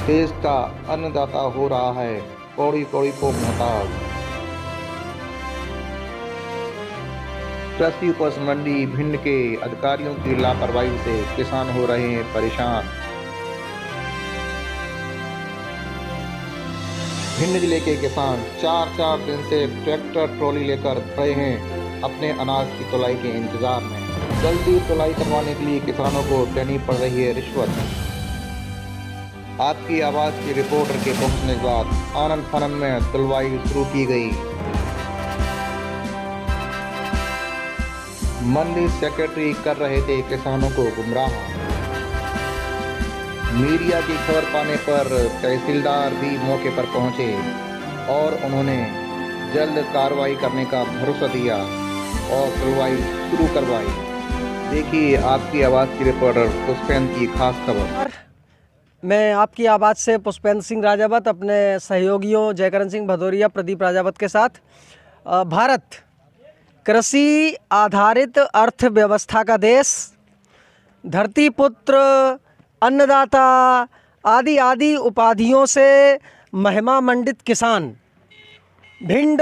देश का अन्नदाता हो रहा है कौड़ी कौड़ी को मोहताज। कृषि उपज मंडी भिंड के अधिकारियों की लापरवाही से किसान हो रहे हैं परेशान। भिंड जिले के किसान 4 दिन से ट्रैक्टर ट्रॉली लेकर खड़े हैं अपने अनाज की तुलाई के इंतजार में। जल्दी तुलाई करवाने के लिए किसानों को देनी पड़ रही है रिश्वत। आपकी आवाज़ की रिपोर्टर के पहुंचने के बाद आनन फानन में तुलवाई शुरू की गई। मंडी सेक्रेटरी कर रहे थे किसानों को गुमराह। मीडिया की खबर पाने पर तहसीलदार भी मौके पर पहुंचे और उन्होंने जल्द कार्रवाई करने का भरोसा दिया और सुनवाई शुरू करवाई। देखिए आपकी आवाज़ की रिपोर्टर पुष्पेंद्र की खास खबर। मैं आपकी आवाज़ से पुष्पेंद्र सिंह राजावत अपने सहयोगियों जयकरण सिंह भदौरिया, प्रदीप राजावत के साथ। भारत कृषि आधारित अर्थव्यवस्था का देश, धरती पुत्र, अन्नदाता आदि आदि उपाधियों से महिमा मंडित किसान। भिंड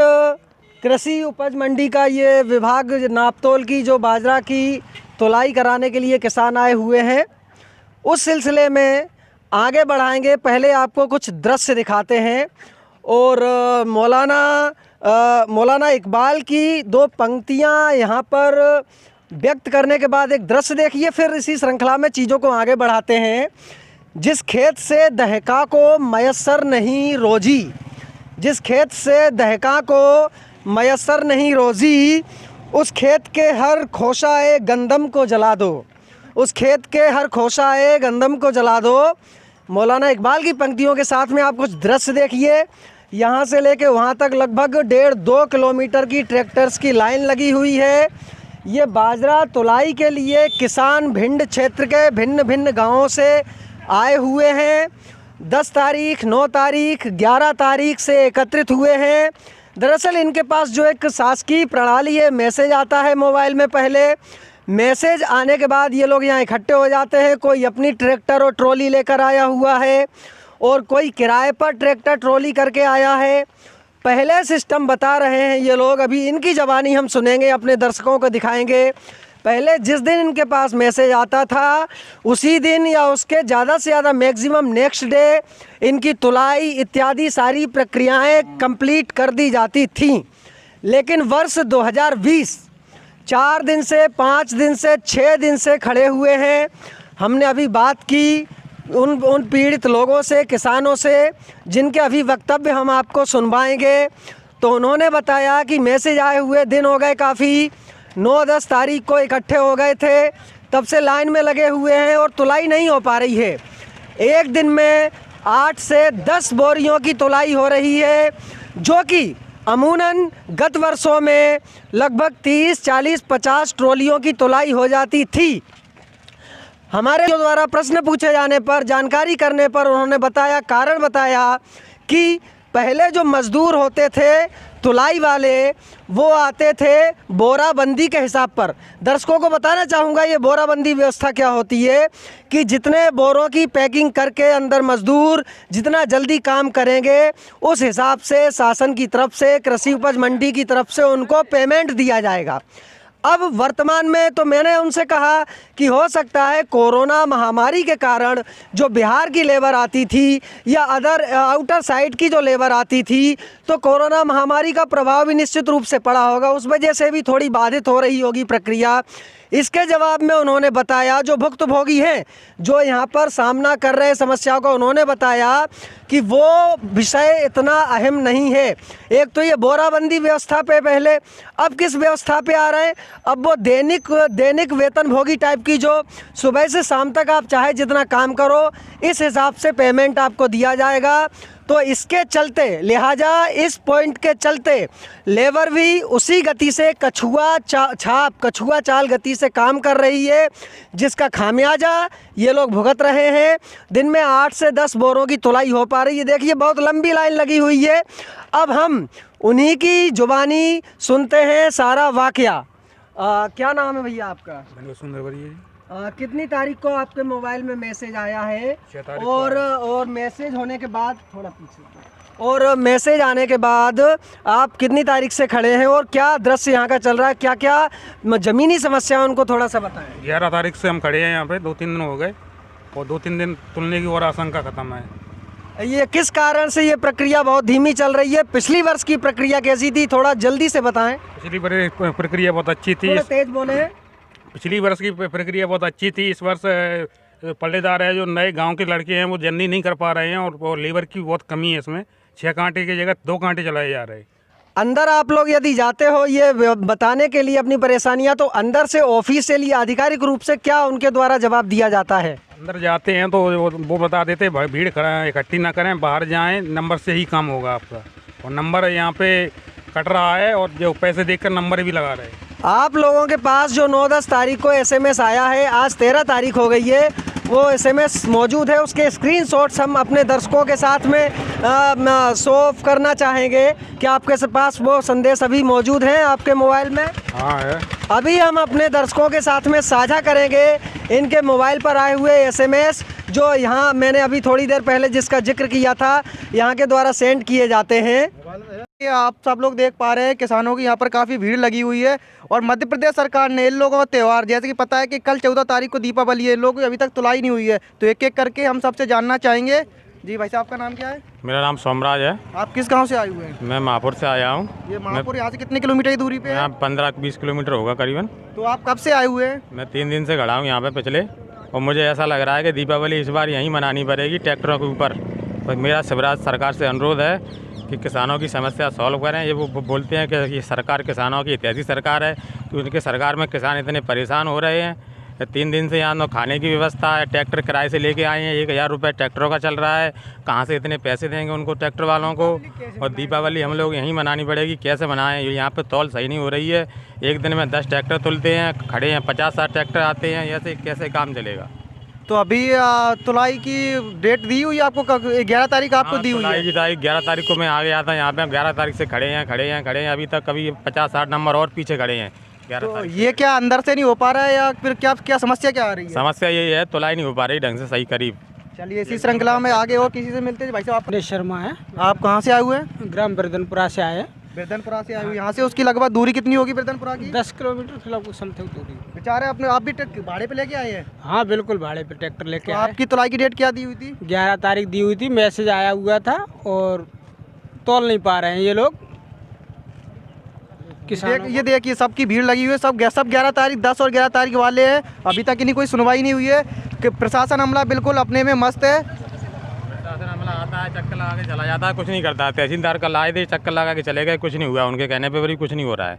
कृषि उपज मंडी का ये विभाग नापतोल की जो बाजरा की तुलाई कराने के लिए किसान आए हुए हैं, उस सिलसिले में आगे बढ़ाएंगे। पहले आपको कुछ दृश्य दिखाते हैं और मौलाना इकबाल की 2 पंक्तियां यहाँ पर व्यक्त करने के बाद एक दृश्य देखिए, फिर इसी श्रृंखला में चीज़ों को आगे बढ़ाते हैं। जिस खेत से दहका को मयस्सर नहीं रोजी, जिस खेत से दहका को मयस्सर नहीं रोजी, उस खेत के हर खोशाए गंदम को जला दो, उस खेत के हर खोशाए गंदम को जला दो। मौलाना इकबाल की पंक्तियों के साथ में आप कुछ दृश्य देखिए। यहाँ से लेके वहाँ तक लगभग 1.5-2 किलोमीटर की ट्रैक्टर्स की लाइन लगी हुई है। ये बाजरा तुलाई के लिए किसान भिंड क्षेत्र के भिन्न भिन्न गांवों से आए हुए हैं। 10 तारीख, 9 तारीख, 11 तारीख से एकत्रित हुए हैं। दरअसल इनके पास जो एक शासकीय प्रणाली है, मैसेज आता है मोबाइल में। पहले मैसेज आने के बाद ये लोग यहाँ इकट्ठे हो जाते हैं। कोई अपनी ट्रैक्टर और ट्रॉली लेकर आया हुआ है और कोई किराए पर ट्रैक्टर ट्रॉली करके आया है। पहले सिस्टम बता रहे हैं ये लोग, अभी इनकी ज़बानी हम सुनेंगे, अपने दर्शकों को दिखाएंगे। पहले जिस दिन इनके पास मैसेज आता था उसी दिन या उसके ज़्यादा से ज़्यादा मैक्सिमम नेक्स्ट डे इनकी तुलाई इत्यादि सारी प्रक्रियाएं कंप्लीट कर दी जाती थीं। लेकिन वर्ष 2020 4 दिन से, 5 दिन से, 6 दिन से खड़े हुए हैं। हमने अभी बात की उन पीड़ित लोगों से, किसानों से, जिनके अभी वक्तव्य हम आपको सुनवाएंगे। तो उन्होंने बताया कि मैसेज आए हुए दिन हो गए काफ़ी, 9-10 तारीख को इकट्ठे हो गए थे, तब से लाइन में लगे हुए हैं और तुलाई नहीं हो पा रही है। एक दिन में 8 से 10 बोरियों की तुलाई हो रही है, जो कि अमूनन गत वर्षों में लगभग 30, 40, 50 ट्रॉलियों की तुलाई हो जाती थी। हमारे द्वारा प्रश्न पूछे जाने पर, जानकारी करने पर उन्होंने बताया, कारण बताया कि पहले जो मज़दूर होते थे तुलाई वाले, वो आते थे बोराबंदी के हिसाब पर। दर्शकों को बताना चाहूँगा ये बोराबंदी व्यवस्था क्या होती है कि जितने बोरों की पैकिंग करके अंदर मज़दूर जितना जल्दी काम करेंगे, उस हिसाब से शासन की तरफ से, कृषि उपज मंडी की तरफ से उनको पेमेंट दिया जाएगा। अब वर्तमान में तो मैंने उनसे कहा कि हो सकता है कोरोना महामारी के कारण जो बिहार की लेबर आती थी या अदर आउटर साइड की जो लेबर आती थी, तो कोरोना महामारी का प्रभाव भी निश्चित रूप से पड़ा होगा, उस वजह से भी थोड़ी बाधित हो रही होगी प्रक्रिया। इसके जवाब में उन्होंने बताया, जो भुक्तभोगी हैं, जो यहाँ पर सामना कर रहे समस्याओं को, उन्होंने बताया कि वो विषय इतना अहम नहीं है। एक तो ये बोराबंदी व्यवस्था पे पहले, अब किस व्यवस्था पे आ रहे हैं, अब वो दैनिक वेतनभोगी टाइप की, जो सुबह से शाम तक आप चाहे जितना काम करो इस हिसाब से पेमेंट आपको दिया जाएगा। तो इसके चलते, लिहाजा इस पॉइंट के चलते लेबर भी उसी गति से कछुआ चाल गति से काम कर रही है, जिसका खामियाजा ये लोग भुगत रहे हैं। दिन में 8 से 10 बोरों की तुलाई हो पा रही है। देखिए बहुत लंबी लाइन लगी हुई है। अब हम उन्हीं की जुबानी सुनते हैं सारा वाकया। क्या नाम है भैया आपका? सुंदर कितनी तारीख को आपके मोबाइल में मैसेज आया है? और मैसेज होने के बाद थोड़ा पीछे, और मैसेज आने के बाद आप कितनी तारीख से खड़े हैं और क्या दृश्य यहाँ का चल रहा है, क्या क्या ज़मीनी समस्या है उनको थोड़ा सा बताएं। 11 तारीख से हम खड़े हैं यहाँ पे, 2-3 दिन हो गए और 2-3 दिन तुलने की और आशंका खत्म है। ये किस कारण से ये प्रक्रिया बहुत धीमी चल रही है? पिछली वर्ष की प्रक्रिया कैसी थी, थोड़ा जल्दी से बताएं। पिछली प्रक्रिया बहुत अच्छी थी, थोड़ा तेज बोले। पिछली वर्ष की प्रक्रिया बहुत अच्छी थी। इस वर्ष पल्लेदार है जो नए गांव के लड़के हैं वो जल्दी नहीं कर पा रहे हैं और लेबर की बहुत कमी है इसमें। 6 कांटे की जगह 2 कांटे चलाए जा रहे हैं। अंदर आप लोग यदि जाते हो ये बताने के लिए अपनी परेशानियां, तो अंदर से ऑफिशियली आधिकारिक रूप से क्या उनके द्वारा जवाब दिया जाता है? अंदर जाते हैं तो वो बता देते भीड़ इकट्ठी ना करें, बाहर जाएं, नंबर से ही काम होगा आपका। और नंबर यहाँ पे कट रहा है और जो पैसे देकर नंबर भी लगा रहे हैं। आप लोगों के पास जो 9-10 तारीख को एसएमएस आया है, आज 13 तारीख हो गई है, वो एसएमएस मौजूद है, उसके स्क्रीनशॉट्स हम अपने दर्शकों के साथ में शो ऑफ करना चाहेंगे। क्या आपके पास वो संदेश अभी मौजूद हैं आपके मोबाइल में? हाँ है। अभी हम अपने दर्शकों के साथ में साझा करेंगे इनके मोबाइल पर आए हुए एसएमएस, जो यहाँ मैंने अभी थोड़ी देर पहले जिसका जिक्र किया था, यहाँ के द्वारा सेंड किए जाते हैं। आप सब लोग देख पा रहे हैं किसानों की यहाँ पर काफ़ी भीड़ लगी हुई है और मध्य प्रदेश सरकार ने इन लोगों का त्यौहार, जैसे कि पता है कि कल 14 तारीख को दीपावली है, इन लोगों की अभी तक तुलाई नहीं हुई है, तो एक एक करके हम सबसे जानना चाहेंगे। जी भाई साहब, आपका नाम क्या है? मेरा नाम सोमराज है। आप किस गांव से आए हुए हैं? मैं महापुर से आया हूँ। ये महापुर यहाँ से कितने किलोमीटर की दूरी पे है? 15-20 किलोमीटर होगा करीबन। तो आप कब से आए हुए हैं? मैं 3 दिन से खड़ा हूँ यहाँ पे पिछले, और मुझे ऐसा लग रहा है कि दीपावली इस बार यहीं मनानी पड़ेगी ट्रैक्टरों के ऊपर। और मेरा शिवराज सरकार से अनुरोध है कि किसानों की समस्या सॉल्व करें। ये वो बोलते हैं कि ये सरकार किसानों की हितैषी सरकार है, कि उनके सरकार में किसान इतने परेशान हो रहे हैं। 3 दिन से यहाँ न खाने की व्यवस्था है, ट्रैक्टर किराए से लेके आए हैं, 1000 रुपये ट्रैक्टरों का चल रहा है, कहाँ से इतने पैसे देंगे उनको ट्रैक्टर वालों को। और दीपावली हम लोग यहीं मनानी पड़ेगी, कैसे मनाएं? यहाँ पे तौल सही नहीं हो रही है, एक दिन में 10 ट्रैक्टर तुलते हैं, खड़े हैं 50-60 ट्रैक्टर आते हैं, ऐसे कैसे काम चलेगा? तो अभी तुलाई की डेट दी हुई है आपको? 11 तारीख आपको दी हुई है? तुलाई की तारीख 11 तारीख को मैं आ गया था यहाँ पे। 11 तारीख से खड़े हैं अभी तक, कभी 50-60 नंबर और पीछे खड़े हैं। तो ये क्या अंदर से नहीं हो पा रहा है या फिर क्या समस्या क्या आ रही है? समस्या यही है, तुलाई नहीं हो पा रही ढंग से सही करीब। चलिए इसी श्रृंखला में आगे और किसी से मिलते हैं। भाई साहब, आप शर्मा है। आप कहाँ से आए हुए हैं? ग्राम बिरदनपुरा से आए। बिरदनपुरा से आए हुए, यहाँ से उसकी लगभग दूरी कितनी होगी बिरदनपुरा की? 10 किलोमीटर लगभग समथिंग दूरी। बेचारे अपने आप भी भाड़े पे लेके आए हैं? हाँ बिल्कुल, भाड़े पे ट्रैक्टर लेके तो आए। आपकी तुलाई की डेट क्या दी हुई थी? 11 तारीख दी हुई थी, मैसेज आया हुआ था और तोल नहीं पा रहे हैं ये लोग किसान। ये देखिए सबकी भीड़ लगी हुई है, सब 11 तारीख 10 और 11 तारीख वाले हैं, अभी तक इन्हीं कोई सुनवाई नहीं हुई है कि प्रशासन अमला बिल्कुल अपने में मस्त है। प्रशासन अमला आता है, चक्कर लगा के चला जाता है, कुछ नहीं करता। तहसीलदार कल आए थे, चक्कर लगा के चले गए, कुछ नहीं हुआ, उनके कहने पे भी कुछ नहीं हो रहा है।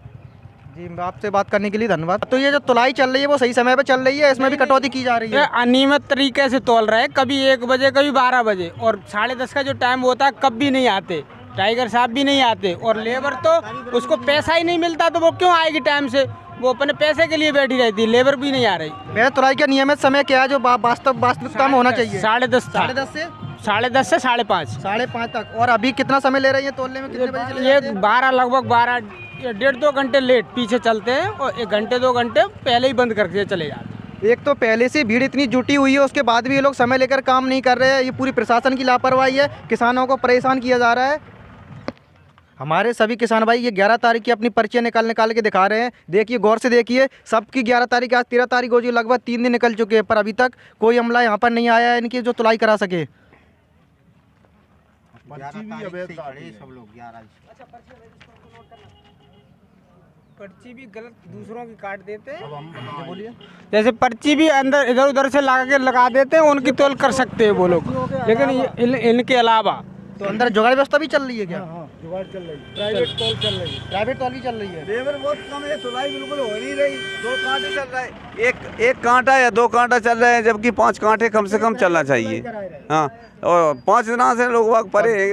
जी, आपसे बात करने के लिए धन्यवाद। तो ये जो तुलाई चल रही है वो सही समय पे चल रही है? इसमें भी कटौती की जा रही है? अनियमित तरीके से तोल रहे हैं, कभी 1 बजे कभी 12 बजे, और 10:30 का जो टाइम होता है कब भी नहीं आते, टाइगर साहब भी नहीं आते, और लेबर तो उसको पैसा ही नहीं मिलता तो वो क्यों आएगी टाइम से? वो अपने पैसे के लिए बैठी रहती है, लेबर भी नहीं आ रही। मेरे तुलाई का नियमित समय क्या है जो वास्तविक काम होना चाहिए? 10:30 से 5:30 तक। और अभी कितना समय ले रही है तोलने में? कितने बजे चले ये जाते हैं? 12 लगभग 12 1.5-2 घंटे लेट पीछे चलते हैं और 1 घंटे 2 घंटे पहले ही बंद करके चले जाते हैं। एक तो पहले से भीड़ इतनी जुटी हुई है, उसके बाद भी ये लोग समय लेकर काम नहीं कर रहे हैं। ये पूरी प्रशासन की लापरवाही है, किसानों को परेशान किया जा रहा है। हमारे सभी किसान भाई ये 11 तारीख की अपनी पर्चियाँ निकाल के दिखा रहे हैं। देखिए गौर से देखिए, सबकी 11 तारीख, आज 13 तारीख हो चुकी, लगभग 3 दिन निकल चुके हैं, पर अभी तक कोई अमला यहाँ पर नहीं आया है इनकी जो तुलाई करा सके। पर्ची भी गलत दूसरों की काट देते हैं। बोलिए, जैसे पर्ची भी अंदर इधर उधर से लगा देते हैं, उनकी तोल कर सकते हैं वो लोग, लेकिन इनके अलावा तो अंदर जुगाड़ व्यवस्था भी चल रही है क्या? हाँ, जुगाड़ चल रही है, प्राइवेट तोल चल रही है, प्राइवेट तोल भी चल रही है। लेबर बहुत कम है, तुलाई बिल्कुल हो नहीं रही। 2 कांटे चल रहा है, एक कांटा या 2 कांटा चल रहे हैं, जबकि 5 कांटे कम से कम चलना चाहिए। हाँ, और 5 दिनों से लोग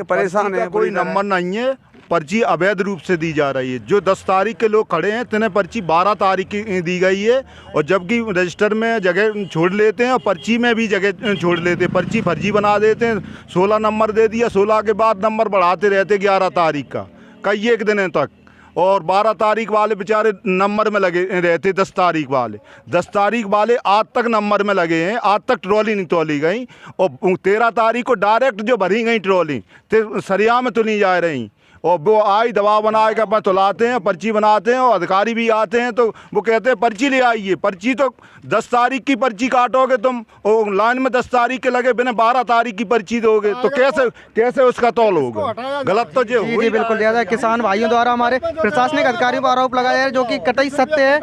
परेशान है। कोई नंबर नहीं है, पर्ची अवैध रूप से दी जा रही है। जो 10 तारीख के लोग खड़े हैं तिन्हें पर्ची 12 तारीख की दी गई है, और जबकि रजिस्टर में जगह छोड़ लेते हैं और पर्ची में भी जगह छोड़ लेते हैं, पर्ची फर्जी बना देते हैं। 16 नंबर दे दिया, 16 के बाद नंबर बढ़ाते रहते 11 तारीख का कई एक दिन तक। और 12 तारीख वाले बेचारे नंबर में लगे रहते, 10 तारीख वाले 10 तारीख वाले आज तक नंबर में लगे हैं, आज तक ट्रॉली नहीं तोली गई। और 13 तारीख को डायरेक्ट जो भरी गई ट्रॉली तो सरिया में तो नहीं जा रही, और वो आई दबाव बना के अपना तुलाते हैं, पर्ची बनाते हैं, और अधिकारी भी आते हैं तो वो कहते हैं पर्ची ले आइए। पर्ची तो 10 तारीख की पर्ची काटोगे तुम, और लाइन में 10 तारीख के लगे बिना 12 तारीख की पर्ची दोगे तो कैसे उसका तौल होगा? गलत तो जो जी बिल्कुल दिया जाए। किसान भाइयों द्वारा हमारे प्रशासनिक अधिकारियों पर आरोप लगाया है जो कि कतई सत्य है।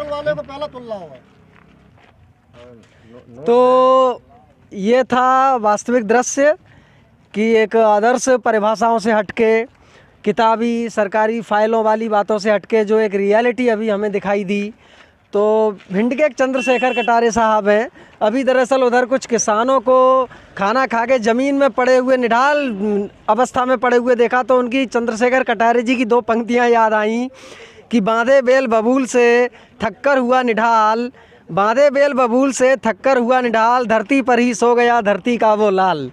तो ये था वास्तविक दृश्य कि एक आदर्श परिभाषाओं से हटके, किताबी सरकारी फाइलों वाली बातों से हटके जो एक रियलिटी अभी हमें दिखाई दी। तो भिंड के एक चंद्रशेखर कटारे साहब हैं। अभी दरअसल उधर कुछ किसानों को खाना खा के ज़मीन में पड़े हुए, निढाल अवस्था में पड़े हुए देखा तो उनकी चंद्रशेखर कटारे जी की 2 पंक्तियां याद आईं कि बांधे बेल बबूल से थक्कर हुआ निढाल, बांधे बेल बबूल से थक्कर हुआ निढाल, धरती पर ही सो गया धरती का वो लाल।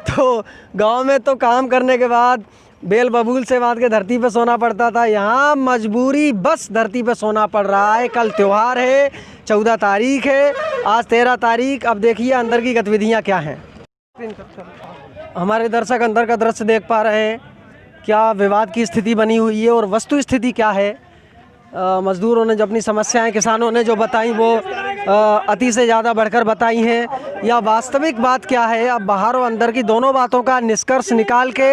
तो गांव में तो काम करने के बाद बेल बबूल से बांध के धरती पे सोना पड़ता था, यहाँ मजबूरी बस धरती पे सोना पड़ रहा है। कल त्यौहार है, 14 तारीख है, आज 13 तारीख। अब देखिए अंदर की गतिविधियाँ क्या हैं। हमारे दर्शक अंदर का दृश्य देख पा रहे हैं, क्या विवाद की स्थिति बनी हुई है और वस्तु स्थिति क्या है। मज़दूरों ने जो अपनी समस्याएं किसानों ने जो बताई वो अति से ज़्यादा बढ़कर बताई हैं, या वास्तविक बात क्या है। अब बाहर और अंदर की दोनों बातों का निष्कर्ष निकाल के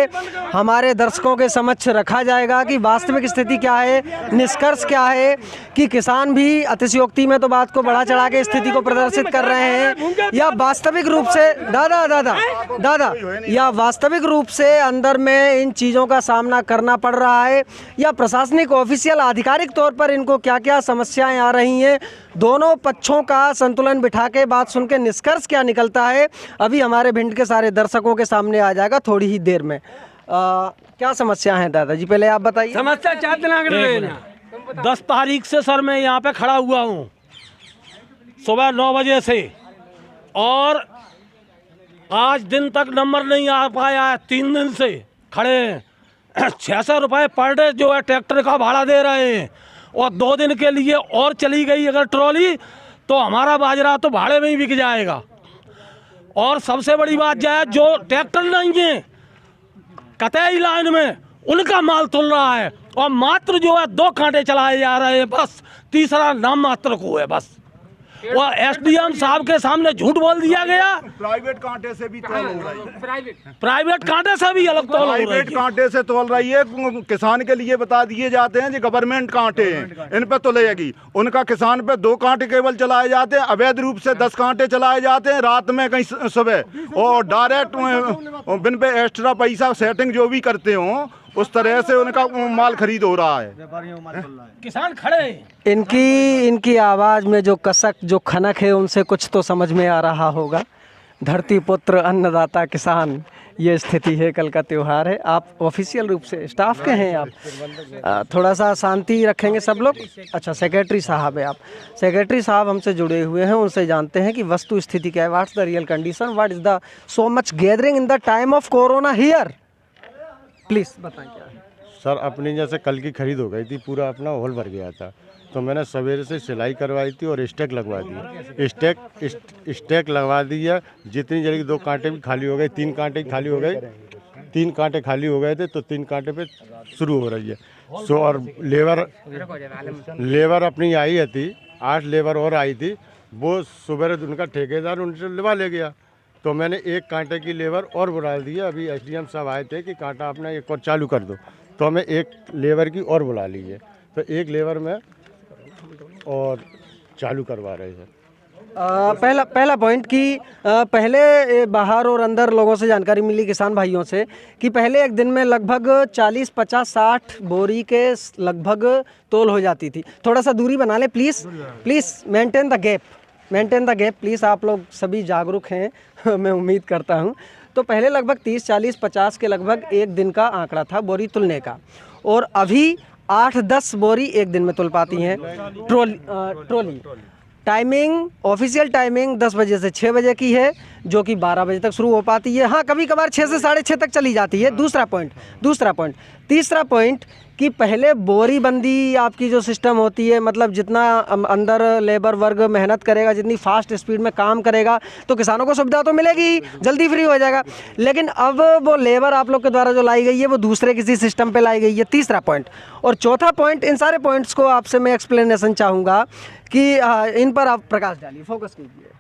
हमारे दर्शकों के समक्ष रखा जाएगा कि वास्तविक स्थिति क्या है, निष्कर्ष क्या है। कि किसान भी अतिशयोक्ति में तो बात को बढ़ा चढ़ा के स्थिति को प्रदर्शित कर रहे हैं, या वास्तविक रूप से दादा या वास्तविक रूप से अंदर में इन चीज़ों का सामना करना पड़ रहा है, या प्रशासनिक ऑफिशियल आधिकारिक तौर पर इनको क्या क्या समस्याएं आ रही हैं। दोनों पक्षों का संतुलन बिठा के बात सुन के निष्कर्ष क्या निकलता है अभी हमारे भिंड के सारे दर्शकों के सामने आ जाएगा थोड़ी ही देर में। क्या समस्या है दादाजी, पहले आप बताइए। समस्या 4 दिन लग रहे हैं। 10 तारीख से सर मैं यहाँ पे खड़ा हुआ हूँ सुबह 9 बजे से, और आज दिन तक नंबर नहीं आ पाया है। 3 दिन से खड़े हैं। 600 रुपये पर डे जो है ट्रैक्टर का भाड़ा दे रहे हैं, और 2 दिन के लिए और चली गई अगर ट्रॉली तो हमारा बाजरा तो भाड़े में ही बिक जाएगा। और सबसे बड़ी बात जो है, जो ट्रैक्टर नहीं है कतई लाइन में उनका माल तुल रहा है, और मात्र जो है 2 कांटे चलाए जा रहे हैं, बस तीसरा नाम मात्र को है बस। और एसडीएम साहब के सामने झूठ बोल दिया गया। प्राइवेट कांटे से भी तोल हो रही है, प्राइवेट कांटे से भी अलग तोल हो रही है। प्राइवेट कांटे से तोल रही है। किसान के लिए बता दिए जाते हैं जो गवर्नमेंट कांटे हैं इन पे तोलेगी, उनका किसान पे 2 कांटे केवल चलाए जाते हैं। अवैध रूप से 10 कांटे चलाए जाते हैं रात में कहीं सुबह, और डायरेक्ट बिन पे एक्स्ट्रा पैसा सेटिंग जो भी करते हों उस तरह से उनका माल खरीद हो रहा है। किसान खड़े इनकी आवाज़ में जो कसक जो खनक है उनसे कुछ तो समझ में आ रहा होगा। धरती पुत्र अन्नदाता किसान, ये स्थिति है। कल का त्यौहार है। आप ऑफिशियल रूप से स्टाफ के हैं, आप थोड़ा सा शांति रखेंगे सब लोग। अच्छा, सेक्रेटरी साहब है आप। सेक्रेटरी साहब हमसे जुड़े हुए हैं, उनसे जानते हैं कि वस्तु स्थिति क्या है। What's the real condition, what is the so much gathering in the time of corona here, please बताएं क्या है। सर अपनी जैसे कल की खरीद हो गई थी, पूरा अपना हॉल भर गया था, तो मैंने सवेरे से सिलाई करवाई थी और स्टैक लगवा दी। स्टैक लगवा दिया। जितनी जल्दी 2 कांटे भी खाली हो गए, 3 कांटे खाली हो गए, 3 कांटे खाली हो गए थे, तो 3 कांटे पे शुरू हो रही है। सो और लेबर अपनी आई थी, 8 लेबर और आई थी। वो सुबह उनका ठेकेदार उनसे लिवा ले गया, तो मैंने 1 कांटे की लेबर और बुला दी है। अभी एसडीएम साहब आए थे कि कांटा अपना एक और चालू कर दो, तो हमें 1 लेबर की और बुला ली है, तो 1 लेबर में और चालू करवा रहे हैं। पहला पॉइंट कि पहले बाहर और अंदर लोगों से जानकारी मिली, किसान भाइयों से, कि पहले एक दिन में लगभग 40, 50, 60 बोरी के लगभग तोल हो जाती थी। थोड़ा सा दूरी बना ले please, maintain the gap please. आप लोग सभी जागरूक हैं मैं उम्मीद करता हूं। तो पहले लगभग 30, 40, 50 के लगभग एक दिन का आंकड़ा था बोरी तुलने का, और अभी 8-10 बोरी एक दिन में तुल पाती हैं ट्रॉली। टाइमिंग, ऑफिशियल टाइमिंग 10 बजे से 6 बजे की है, जो कि 12 बजे तक शुरू हो पाती है। हाँ, कभी कभार 6 से 6:30 तक चली जाती है। दूसरा पॉइंट। तीसरा पॉइंट कि पहले बोरी बंदी आपकी जो सिस्टम होती है, मतलब जितना अंदर लेबर वर्ग मेहनत करेगा, जितनी फास्ट स्पीड में काम करेगा तो किसानों को सुविधा तो मिलेगी ही, जल्दी फ्री हो जाएगा। लेकिन अब वो लेबर आप लोग के द्वारा जो लाई गई है वो दूसरे किसी सिस्टम पे लाई गई है। तीसरा पॉइंट। और चौथा पॉइंट, इन सारे पॉइंट्स को आपसे मैं एक्सप्लेनेशन चाहूँगा कि इन पर आप प्रकाश डालिए, फोकस कीजिए।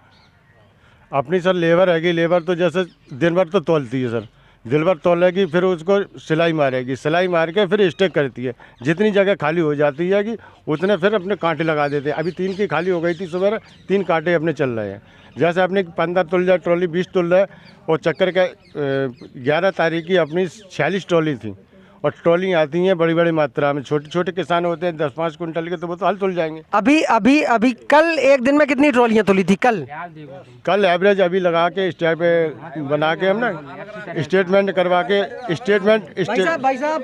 अपनी सर लेबर हैगी, लेबर तो जैसे दिन भर तो तोलती है सर, दिन भर तोलेगी, फिर उसको सिलाई मारेगी, सिलाई मार के फिर स्टेक करती है। जितनी जगह खाली हो जाती है कि उतने फिर अपने कांटे लगा देते हैं। अभी 3 की खाली हो गई थी, सुबह 3 कांटे अपने चल रहे हैं। जैसे अपने 15 तुल जाए ट्रॉली, 20 तुल रहा है, और चक्कर का 11 तारीख की अपनी 46 ट्रॉली थी। और ट्रॉली आती हैं बड़ी बड़ी मात्रा में। छोटे छोटे किसान होते हैं 10-5 कुंटल के, तो वो तो हल तुल जाएंगे। अभी कल एक दिन में कितनी ट्रॉलियाँ तुली थी? कल एवरेज अभी लगा के स्टेट पे बना के हम ना स्टेटमेंट करवा के भाई साहब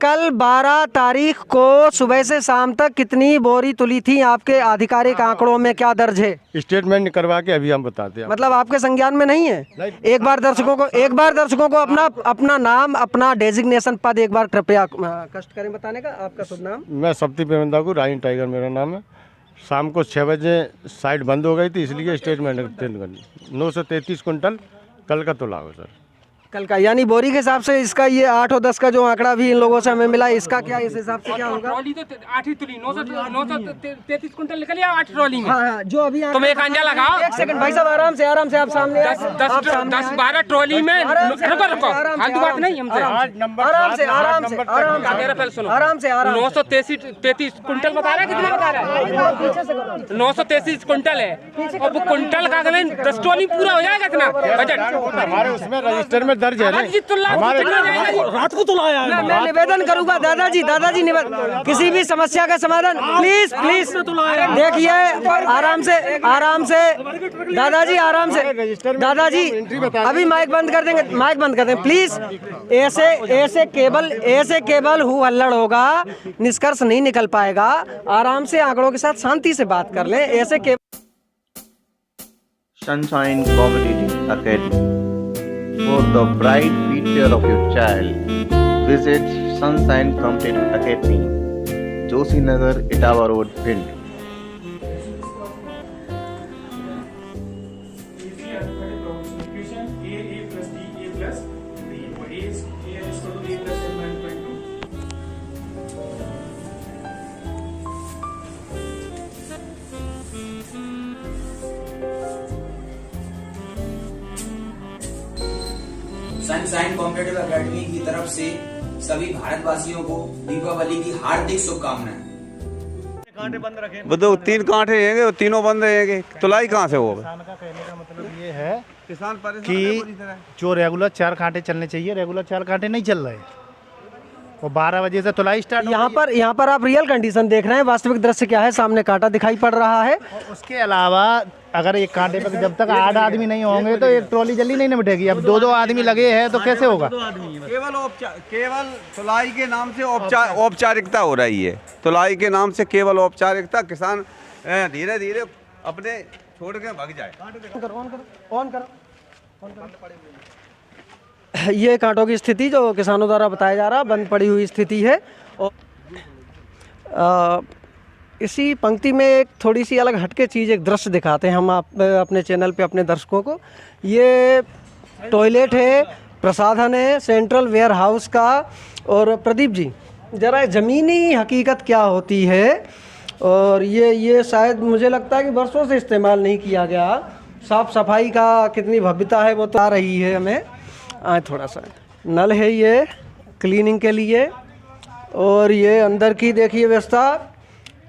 कल 12 तारीख को सुबह से शाम तक कितनी बोरी तुली थी? आपके आधिकारिक आंकड़ों में क्या दर्ज है? स्टेटमेंट करवा के अभी हम बताते हैं। मतलब आपके संज्ञान में नहीं है? एक बार दर्शकों को अपना नाम, अपना डेजिग्नेशन पद एक बार कृपया कष्ट करें बताने का। आपका शुभ नाम? मैं सप्ती पेमंदा को, राइन टाइगर मेरा नाम है। शाम को 6 बजे साइट बंद हो गई थी, इसलिए स्टेटमेंट 933 कुंटल कल का तुला हो सर। कल का, यानी बोरी के हिसाब से इसका ये 8 और 10 का जो आंकड़ा भी इन लोगों से हमें मिला, इसका क्या इस हिसाब से क्या होगा? ट्रॉली तो 8 ही तुली, 933 कुंटल निकल गया 8 ट्रॉली में। हाँ, जो अभी तुम एक अंजा लगाओ। एक सेकंड भाई साहब, आराम से आप सामने 10-12 ट्रॉली में रुको फालतू बात नहीं हमसे। आराम से 933 कुंटल बता रहा है, कितना बता रहा है? 933 कुंटल है। अब कुंटल का 10 ट्रॉली पूरा हो जाएगा इतना बजट हमारे उसमें रजिस्टर में दर्ज है। हमारे रात को तो लाया है। मैं निवेदन करूंगा दादाजी निवेदन, किसी भी समस्या का समाधान प्लीज देखिए, आराम से दादाजी अभी माइक बंद कर देंगे प्लीज। ऐसे केवल हु हल्लड़ होगा, निष्कर्ष नहीं निकल पाएगा। आराम से आंकड़ों के साथ शांति से बात कर लें। ऐसे Sunshine Competitive Academy. For the bright future of your child, visit Sunshine Competitive Academy, Joshi Nagar, Itawa Road, Pind. Sunshine competitive academy की तरफ से सभी भारतवासियों को दीपावली की हार्दिक शुभकामनाएं। वो तो 3 कांटे रहेंगे, वो तीनों बंद रहेंगे, तुलाई कहाँ से होगा? किसान का कहने का मतलब ये है किसान कि जो रेगुलर 4 कांटे चलने चाहिए, रेगुलर 4 कांटे नहीं चल रहे। वो 12 बजे से तुलाई स्टार्ट। यहाँ पर आप रियल कंडीशन देख रहे हैं, वास्तविक दृश्य क्या है, सामने कांटा दिखाई पड़ रहा है। और उसके अलावा अगर एक कांटे पर जब तक 8 आदमी नहीं होंगे तो एक ट्रॉली जल्दी नहीं निपटेगी। अब 2-2 आदमी लगे हैं तो कैसे होगा? केवल तुलाई के नाम से औपचारिकता हो रही है। तुलाई के नाम से केवल औपचारिकता, किसान धीरे धीरे अपने छोड़ के भाग जाए। ऑन करो। ये कांटों की स्थिति जो किसानों द्वारा बताया जा रहा, बंद पड़ी हुई स्थिति है। और इसी पंक्ति में एक थोड़ी सी अलग हटके चीज़, एक दृश्य दिखाते हैं हम अपने चैनल पे अपने दर्शकों को। ये टॉयलेट है, प्रसाधन है सेंट्रल वेयर हाउस का। और प्रदीप जी, ज़रा ज़मीनी हकीकत क्या होती है? और ये शायद मुझे लगता है कि वर्षों से इस्तेमाल नहीं किया गया। साफ़ सफाई का कितनी भव्यता है वो तो आ रही है हमें। थोड़ा सा नल है ये क्लीनिंग के लिए। और ये अंदर की देखिए व्यवस्था,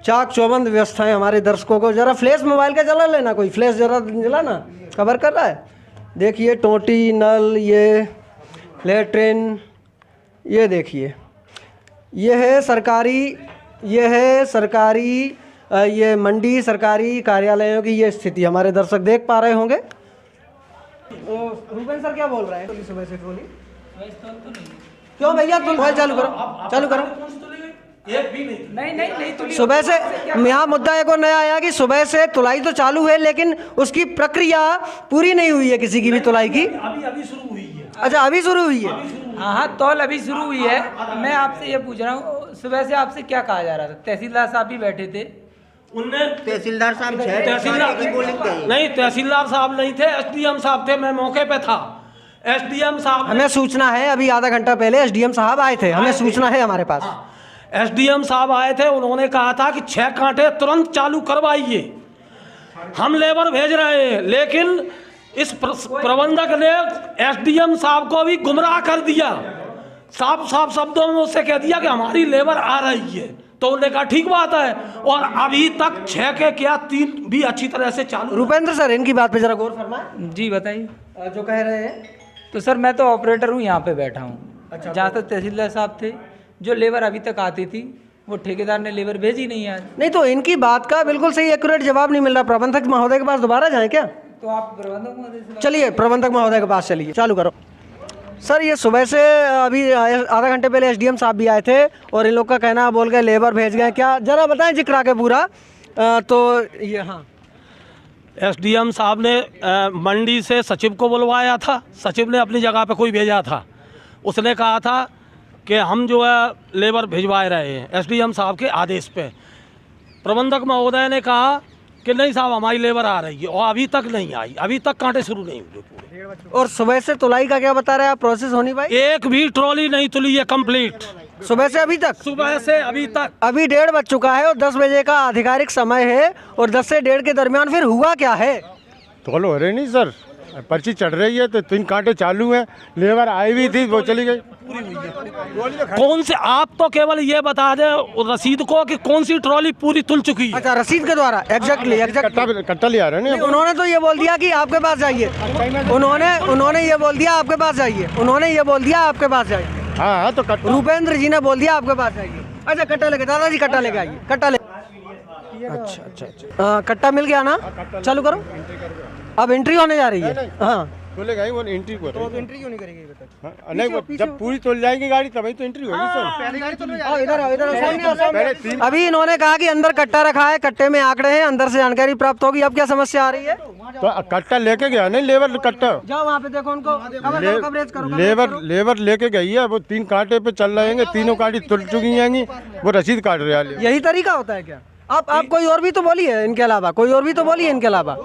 चाक चौबंद व्यवस्था है हमारे दर्शकों को। ज़रा फ्लैश मोबाइल का जला लेना, कोई फ्लैश ज़रा जला ना, कवर कर रहा है। देखिए टोटी, नल, ये लेट्रिन, ये देखिए, ये है सरकारी ये मंडी सरकारी कार्यालयों की ये स्थिति हमारे दर्शक देख पा रहे होंगे। रूपेन सर क्या बोल रहे हैं? सुबह से ट्रॉली क्यों भैया? तुम मोबाइल चालू करो। एक भी नहीं नहीं सुबह से यहाँ मुद्दा एक और नया आया कि सुबह से तुलाई तो चालू है लेकिन उसकी प्रक्रिया पूरी नहीं हुई है किसी की भी तुलाई की। अभी शुरू हुई है। अच्छा अभी शुरू हुई है। हाँ तौल अभी शुरू हुई है। मैं आपसे ये पूछ रहा हूँ, सुबह से आपसे क्या कहा जा रहा था? तहसीलदार साहब भी बैठे थे। उनने तहसीलदार साहब तहसीलदार साहब नहीं थे, एसडीएम साहब थे। मैं मौके पे था। एसडीएम साहब, हमें सूचना है अभी आधा घंटा पहले एसडीएम साहब आए थे, हमें सूचना है हमारे पास। एसडीएम साहब आए थे, उन्होंने कहा था कि 6 कांटे तुरंत चालू करवाइए, हम लेबर भेज रहे हैं। लेकिन इस प्रबंधक ने एसडीएम साहब को भी गुमराह कर दिया। साफ साफ शब्दों में उससे कह दिया कि हमारी लेबर आ रही है। तो उन्होंने कहा ठीक बात है, और अभी तक 6 के क्या 3 भी अच्छी तरह से चालू। रुपेंद्र सर इनकी बात पे जरा गौर फरमाएं। जी बताइए। जो कह रहे हैं तो सर मैं तो ऑपरेटर हूँ, यहाँ पे बैठा हूँ। अच्छा, जहाँ तक तहसीलदार साहब थे, जो लेबर अभी तक आती थी वो ठेकेदार ने लेबर भेजी नहीं आज। नहीं तो इनकी बात का बिल्कुल सही एक्यूरेट जवाब नहीं मिल रहा। प्रबंधक महोदय के पास दोबारा जाएं क्या? तो आप प्रबंधक महोदय से चलिए प्रबंधक महोदय के पास चलिए, चालू करो। सर ये सुबह से अभी आधा घंटे पहले एसडीएम साहब भी आए थे और इन लोग का कहना बोल गए लेबर भेज गए, क्या जरा बताएं जिक्र आके पूरा। तो ये हाँ, एसडीएम साहब ने मंडी से सचिव को बुलवाया था। सचिव ने अपनी जगह पे कोई भेजा था। उसने कहा था कि हम जो है लेबर भिजवाए रहे हैं एसडीएम साहब के आदेश पे। प्रबंधक महोदय ने कहा कि नहीं साहब हमारी लेबर आ रही है, और अभी तक नहीं आई, अभी तक कांटे शुरू नहीं हुए पूरे। और सुबह से तुलाई का क्या बता रहे हैं आप, प्रोसेस होनी भाई? एक भी ट्रॉली नहीं तुली है कंप्लीट, सुबह से अभी तक। सुबह से अभी तक। अभी 1:30 बज चुका है और 10 बजे का आधिकारिक समय है, और 10 से 1:30 के दरमियान फिर हुआ क्या है? तोल हो रहे नहीं सर, पर्ची चढ़ रही है तो 3 कांटे चालू हैं। लेबर आई हुई थी, वो चली गई। कौन से, आप तो केवल ये बता दे रसीद को कि कौन सी ट्रॉली पूरी तुल चुकी है। अच्छा रसीद के द्वारा एग्जैक्टली कट्टा ले आ रहे हैं। उन्होंने तो ये बोल दिया कि आपके पास जाइए, उन्होंने ये बोल दिया आपके पास जाइए, उन्होंने ये बोल दिया आपके पास जाइए। हाँ तो रूपेंद्र जी ने बोल दिया आपके पास जाइए। अच्छा कट्टा लेके, दादाजी कट्टा लेके आइए, कट्टा ले। अच्छा कट्टा मिल गया ना, चालू करो। अब एंट्री होने जा रही है। हाँ बोलेगा वो एंट्री को, तो एंट्री क्यों नहीं करेगी? नहीं जब पूरी तोल जाएगी गाड़ी तभी तो एंट्री होगी सर। पहली गाड़ी तो इधर अभी इन्होंने कहा कि अंदर कट्टा रखा है, कट्टे में आंकड़े हैं, अंदर से जानकारी प्राप्त होगी। अब क्या समस्या आ रही है? तो कट्टा लेके गया नहीं लेबर, कट्टा जाओ वहाँ पे देखो उनको, कवरेज करो। लेबर लेके गई है, वो 3 कांटे पे चल रहे हैं, तीनों कांटे तुल चुकी हैं, वो रसीद काट रहे हैं। यही तरीका होता है क्या? आप कोई और भी तो बोलिए इनके अलावा, कोई और भी तो बोलिए इनके अलावा।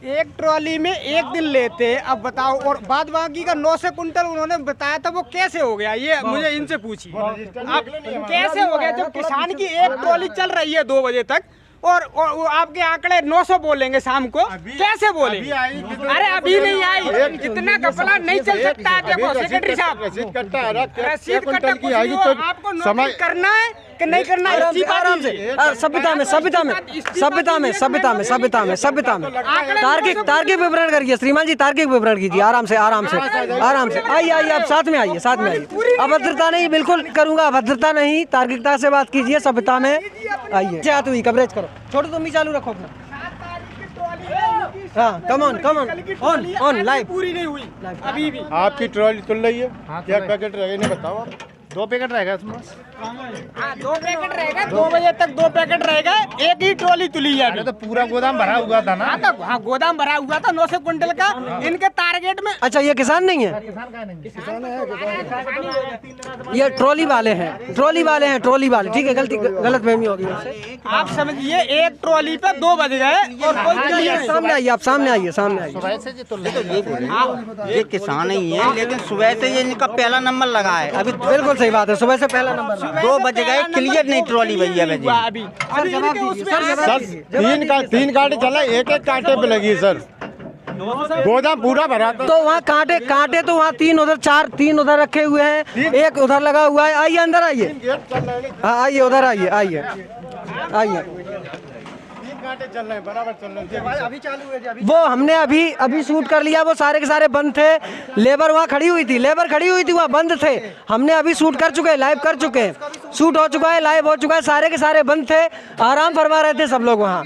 एक ट्रॉली में एक दिन लेते, अब बताओ, और बाद बाकी का 900 कुंटल उन्होंने बताया था, वो कैसे हो गया? ये मुझे इनसे पूछिए, अब कैसे हो गया जब किसान की एक ट्रॉली चल रही है 2 बजे तक, और आपके आंकड़े 900 बोलेंगे शाम को, कैसे बोले? अरे अभी नहीं आई, इतना कपड़ा नहीं चल सकता है। देखो सेक्रेटरी साहब, रसीद कट्टा की आएगी तो आपको नोटिस करना है कि नहीं करना है? आराम से, सभ्यता में तार्किक विवरण करिए श्रीमान जी, तार्किक विवरण कीजिए आराम से। आइए आप साथ में आइए। अभद्रता नहीं, बिल्कुल करूंगा अभद्रता नहीं, तार्किकता से बात कीजिए, सभ्यता में आइए। हाथ हुई कवरेज करो, छोटो तुम भी चालू रखो अपना। हाँ कम ऑन लाइव। पूरी नहीं हुई अभी भी। आपकी ट्रॉली तुल रही है, क्या पैकेट रह गए बताओ आप? 2 पैकेट रहेगा इसमें। हाँ 2 पैकेट रहेगा, 2 बजे तक 2 पैकेट रहेगा, एक ही ट्रॉली तुली है। तो पूरा गोदाम भरा हुआ था ना? हाँ गोदाम भरा हुआ था 900 कुंटल का इनके टारगेट में। अच्छा ये किसान नहीं है, ये ट्रॉली वाले हैं, ठीक है, गलत फहमी होगी मुझसे। आप समझिए एक ट्रॉली पे 2 बज गए और कोई सामने आइए, आप सामने आइए। सुबह से ये किसान ही है, लेकिन सुबह से ये इनका पहला नंबर लगा है। अभी बिल्कुल सही बात है, सुबह से पहला नंबर 2 बज गए, क्लियर नहीं ट्रॉली भैया। अभी सर 3 कांटे चला, एक कांटे पे लगी सर, गोदाम पूरा भरा था। तो वहाँ कांटे तो वहाँ 3 उधर 4, 3 उधर रखे हुए हैं, एक उधर लगा हुआ है। आइए अंदर आइए, आइए उधर आइए। चल रहे हैं, बराबर चल रहे हैं। अभी चालू है, वो हमने अभी शूट कर लिया। वो सारे के सारे बंद थे, लेबर वहाँ खड़ी हुई थी, वहाँ बंद थे। हमने अभी शूट कर चुके हैं, लाइव कर चुके हैं। शूट हो चुका है, लाइव हो चुका है, सारे के सारे बंद थे, आराम फरमा रहे थे सब लोग वहाँ।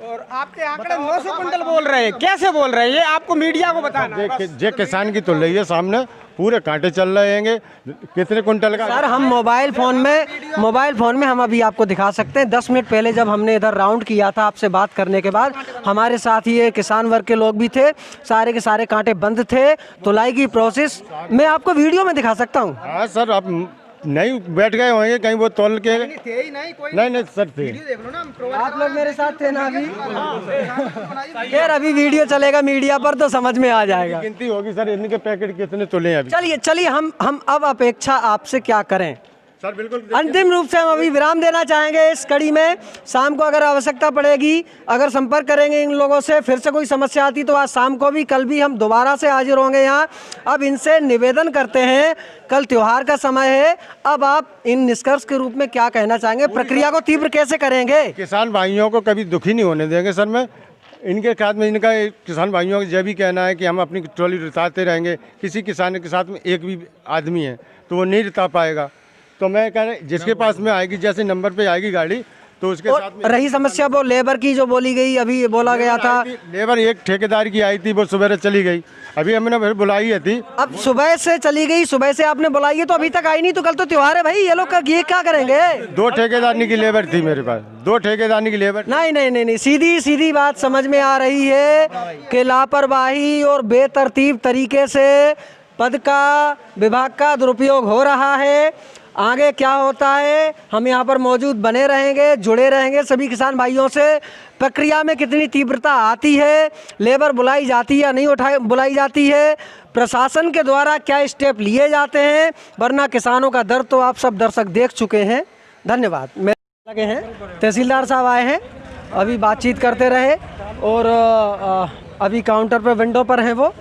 और आपके आंकड़े 900 कुंटल बोल रहे हैं, कैसे बोल रहे हैं ये आपको मीडिया को बताना है। जे किसान की तो रही है सामने, पूरे कांटे चल रहे हैं। कितने कुंटल का सर हम मोबाइल फ़ोन में हम अभी आपको दिखा सकते हैं। 10 मिनट पहले जब हमने इधर राउंड किया था आपसे बात करने के बाद, हमारे साथ ये किसान वर्ग के लोग भी थे, सारे के सारे कांटे बंद थे। तुलाई की प्रोसेस मैं आपको वीडियो में दिखा सकता हूँ। हाँ सर, आप नहीं बैठ गए होंगे कहीं वो तोल के? नहीं सर थे। आप लोग मेरे साथ थे ना अभी? खैर अभी वीडियो चलेगा मीडिया पर तो समझ में आ जाएगा। गिनती होगी सर, इनके पैकेट कितने तुले हैं अभी। चलिए हम अब अपेक्षा आपसे क्या करें सर? बिल्कुल अंतिम रूप से हम अभी विराम देना चाहेंगे इस कड़ी में। शाम को अगर आवश्यकता पड़ेगी, अगर संपर्क करेंगे इन लोगों से, फिर से कोई समस्या आती तो आज शाम को भी, कल भी हम दोबारा से हाजिर होंगे यहाँ। अब इनसे निवेदन करते हैं, कल त्योहार का समय है, अब आप इन निष्कर्ष के रूप में क्या कहना चाहेंगे? प्रक्रिया को तीव्र कैसे करेंगे? किसान भाइयों को कभी दुखी नहीं होने देंगे सर। मैं इनके साथ में, इनका किसान भाइयों का यह भी कहना है कि हम अपनी ट्रॉली रिताते रहेंगे। किसी किसान के साथ में एक भी आदमी है तो वो नहीं रिता पाएगा। तो मैं कह रहा जिसके पास में आएगी, जैसे नंबर पे आएगी गाड़ी, तो उसके साथ में रही समस्या वो लेबर की जो बोली गई, अभी बोला गया था लेबर एक ठेकेदार की आई थी, वो सुबह चली गई। अभी हमने फिर बुलाई है थी। अब सुबह से चली गई, सुबह से आपने बुलाई है तो अभी तक आई नहीं, तो कल तो त्योहार है भाई, ये लोग ये क्या करेंगे? 2 ठेकेदारनी की लेबर थी मेरे पास, 2 ठेकेदारनी की लेबर। नहीं, सीधी बात समझ में आ रही है कि लापरवाही और बेतरतीब तरीके से पद का, विभाग का दुरुपयोग हो रहा है। आगे क्या होता है हम यहाँ पर मौजूद बने रहेंगे, जुड़े रहेंगे सभी किसान भाइयों से। प्रक्रिया में कितनी तीव्रता आती है, लेबर बुलाई जाती है या नहीं बुलाई जाती है, प्रशासन के द्वारा क्या स्टेप लिए जाते हैं, वरना किसानों का दर्द तो आप सब दर्शक देख चुके हैं। धन्यवाद। मेरे लगे हैं तहसीलदार साहब आए हैं, अभी बातचीत करते रहे और अभी काउंटर पर विंडो पर हैं वो,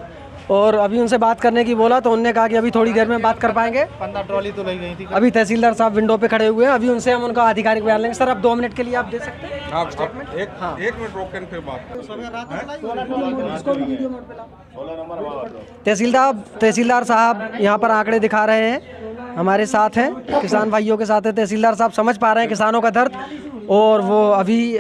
और अभी उनसे बात करने की बोला तो उन्होंने कहा कि अभी थोड़ी देर में बात कर पाएंगे। 15 ट्रॉली तो लगी गई थी। अभी तहसीलदार साहब विंडो पे खड़े हुए हैं, अभी उनसे हम उनका आधिकारिक बयान लेंगे। सर आप 2 मिनट के लिए आप दे सकते हैं? एक मिनट रोक के फिर बात। तहसीलदार साहब यहाँ पर आंकड़े दिखा रहे हैं, हमारे साथ हैं, किसान भाइयों के साथ है। तहसीलदार साहब समझ पा रहे हैं किसानों का दर्द और वो अभी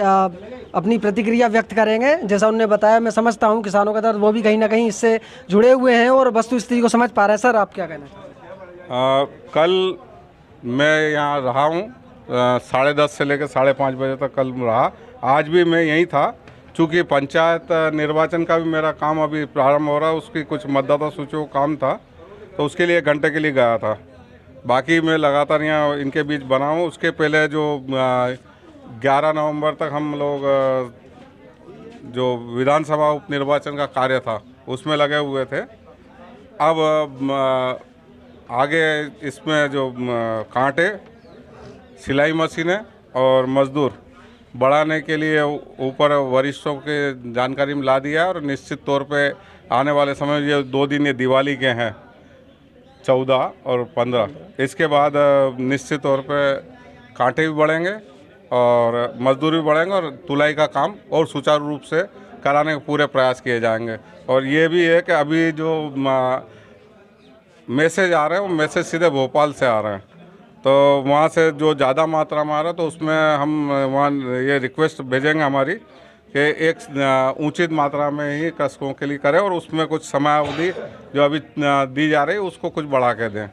अपनी प्रतिक्रिया व्यक्त करेंगे। जैसा उन्होंने बताया, मैं समझता हूँ किसानों का दर्द, वो भी कहीं ना कहीं इससे जुड़े हुए हैं और वस्तु स्थिति को समझ पा रहे हैं। सर आप क्या कहना? कल मैं यहाँ रहा हूँ 10:30 से लेकर 5:30 बजे तक कल रहा। आज भी मैं यहीं था, चूँकि पंचायत निर्वाचन का भी मेरा काम अभी प्रारंभ हो रहा है, उसकी कुछ मतदाता सूचियों का काम था, तो उसके लिए 1 घंटे के लिए गया था। बाकी मैं लगातार यहाँ इनके बीच बना हूँ। उसके पहले जो 11 नवंबर तक हम लोग जो विधानसभा उपनिर्वाचन का कार्य था उसमें लगे हुए थे। अब आगे इसमें जो कांटे, सिलाई मशीनें और मजदूर बढ़ाने के लिए ऊपर वरिष्ठों के जानकारी में ला दिया, और निश्चित तौर पे आने वाले समय ये 2 दिन ये दिवाली के हैं, 14 और 15, इसके बाद निश्चित तौर पे कांटे भी बढ़ेंगे और मजदूर भी बढ़ेंगे और तुलाई का काम और सुचारू रूप से कराने के पूरे प्रयास किए जाएंगे। और ये भी है कि अभी जो मैसेज आ रहे हैं वो मैसेज सीधे भोपाल से आ रहे हैं, तो वहाँ से जो ज़्यादा मात्रा में आ रहा है तो उसमें हम वहाँ ये रिक्वेस्ट भेजेंगे हमारी कि एक उचित मात्रा में ही कृषकों के लिए करें, और उसमें कुछ समयावधि जो अभी दी जा रही है उसको कुछ बढ़ा के दें।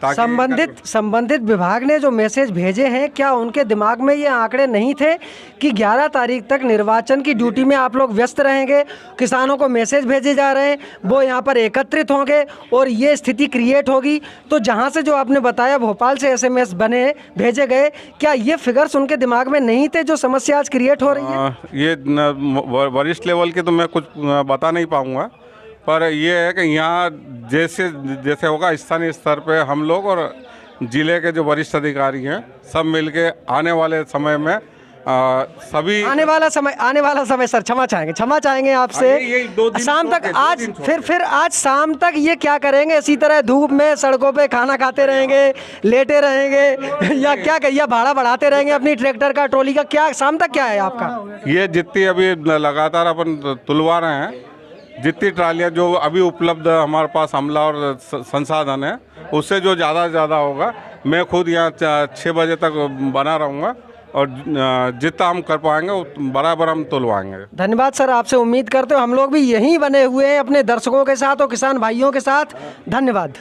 संबंधित विभाग ने जो मैसेज भेजे हैं, क्या उनके दिमाग में ये आंकड़े नहीं थे कि 11 तारीख तक निर्वाचन की ड्यूटी में आप लोग व्यस्त रहेंगे, किसानों को मैसेज भेजे जा रहे हैं, वो यहाँ पर एकत्रित होंगे और ये स्थिति क्रिएट होगी? तो जहाँ से जो आपने बताया भोपाल से SMS बने भेजे गए, क्या ये फिगर्स उनके दिमाग में नहीं थे जो समस्या आज क्रिएट हो रही है? ये वरिष्ठ लेवल के तो मैं कुछ बता नहीं पाऊँगा, पर ये है कि यहाँ जैसे होगा स्थानीय स्तर पे हम लोग और जिले के जो वरिष्ठ अधिकारी हैं सब मिलके आने वाले समय में सभी आने वाला समय सर क्षमा चाहेंगे आपसे। शाम तक आज फिर आज शाम तक ये क्या करेंगे? इसी तरह धूप में सड़कों पे खाना खाते रहेंगे, लेटे रहेंगे, या क्या या भाड़ा बढ़ाते रहेंगे अपनी ट्रैक्टर का, ट्रॉली का? क्या शाम तक क्या है आपका? ये जितनी अभी लगातार अपन तुलवा रहे हैं, जितनी ट्रालियाँ जो अभी उपलब्ध हमारे पास अमला और संसाधन है, उससे जो ज़्यादा होगा मैं खुद यहाँ 6 बजे तक बना रहूँगा और जितना हम कर पाएंगे बराबर हम तुलवाएंगे। धन्यवाद सर, आपसे उम्मीद करते हो हम लोग भी यहीं बने हुए हैं अपने दर्शकों के साथ और किसान भाइयों के साथ। धन्यवाद।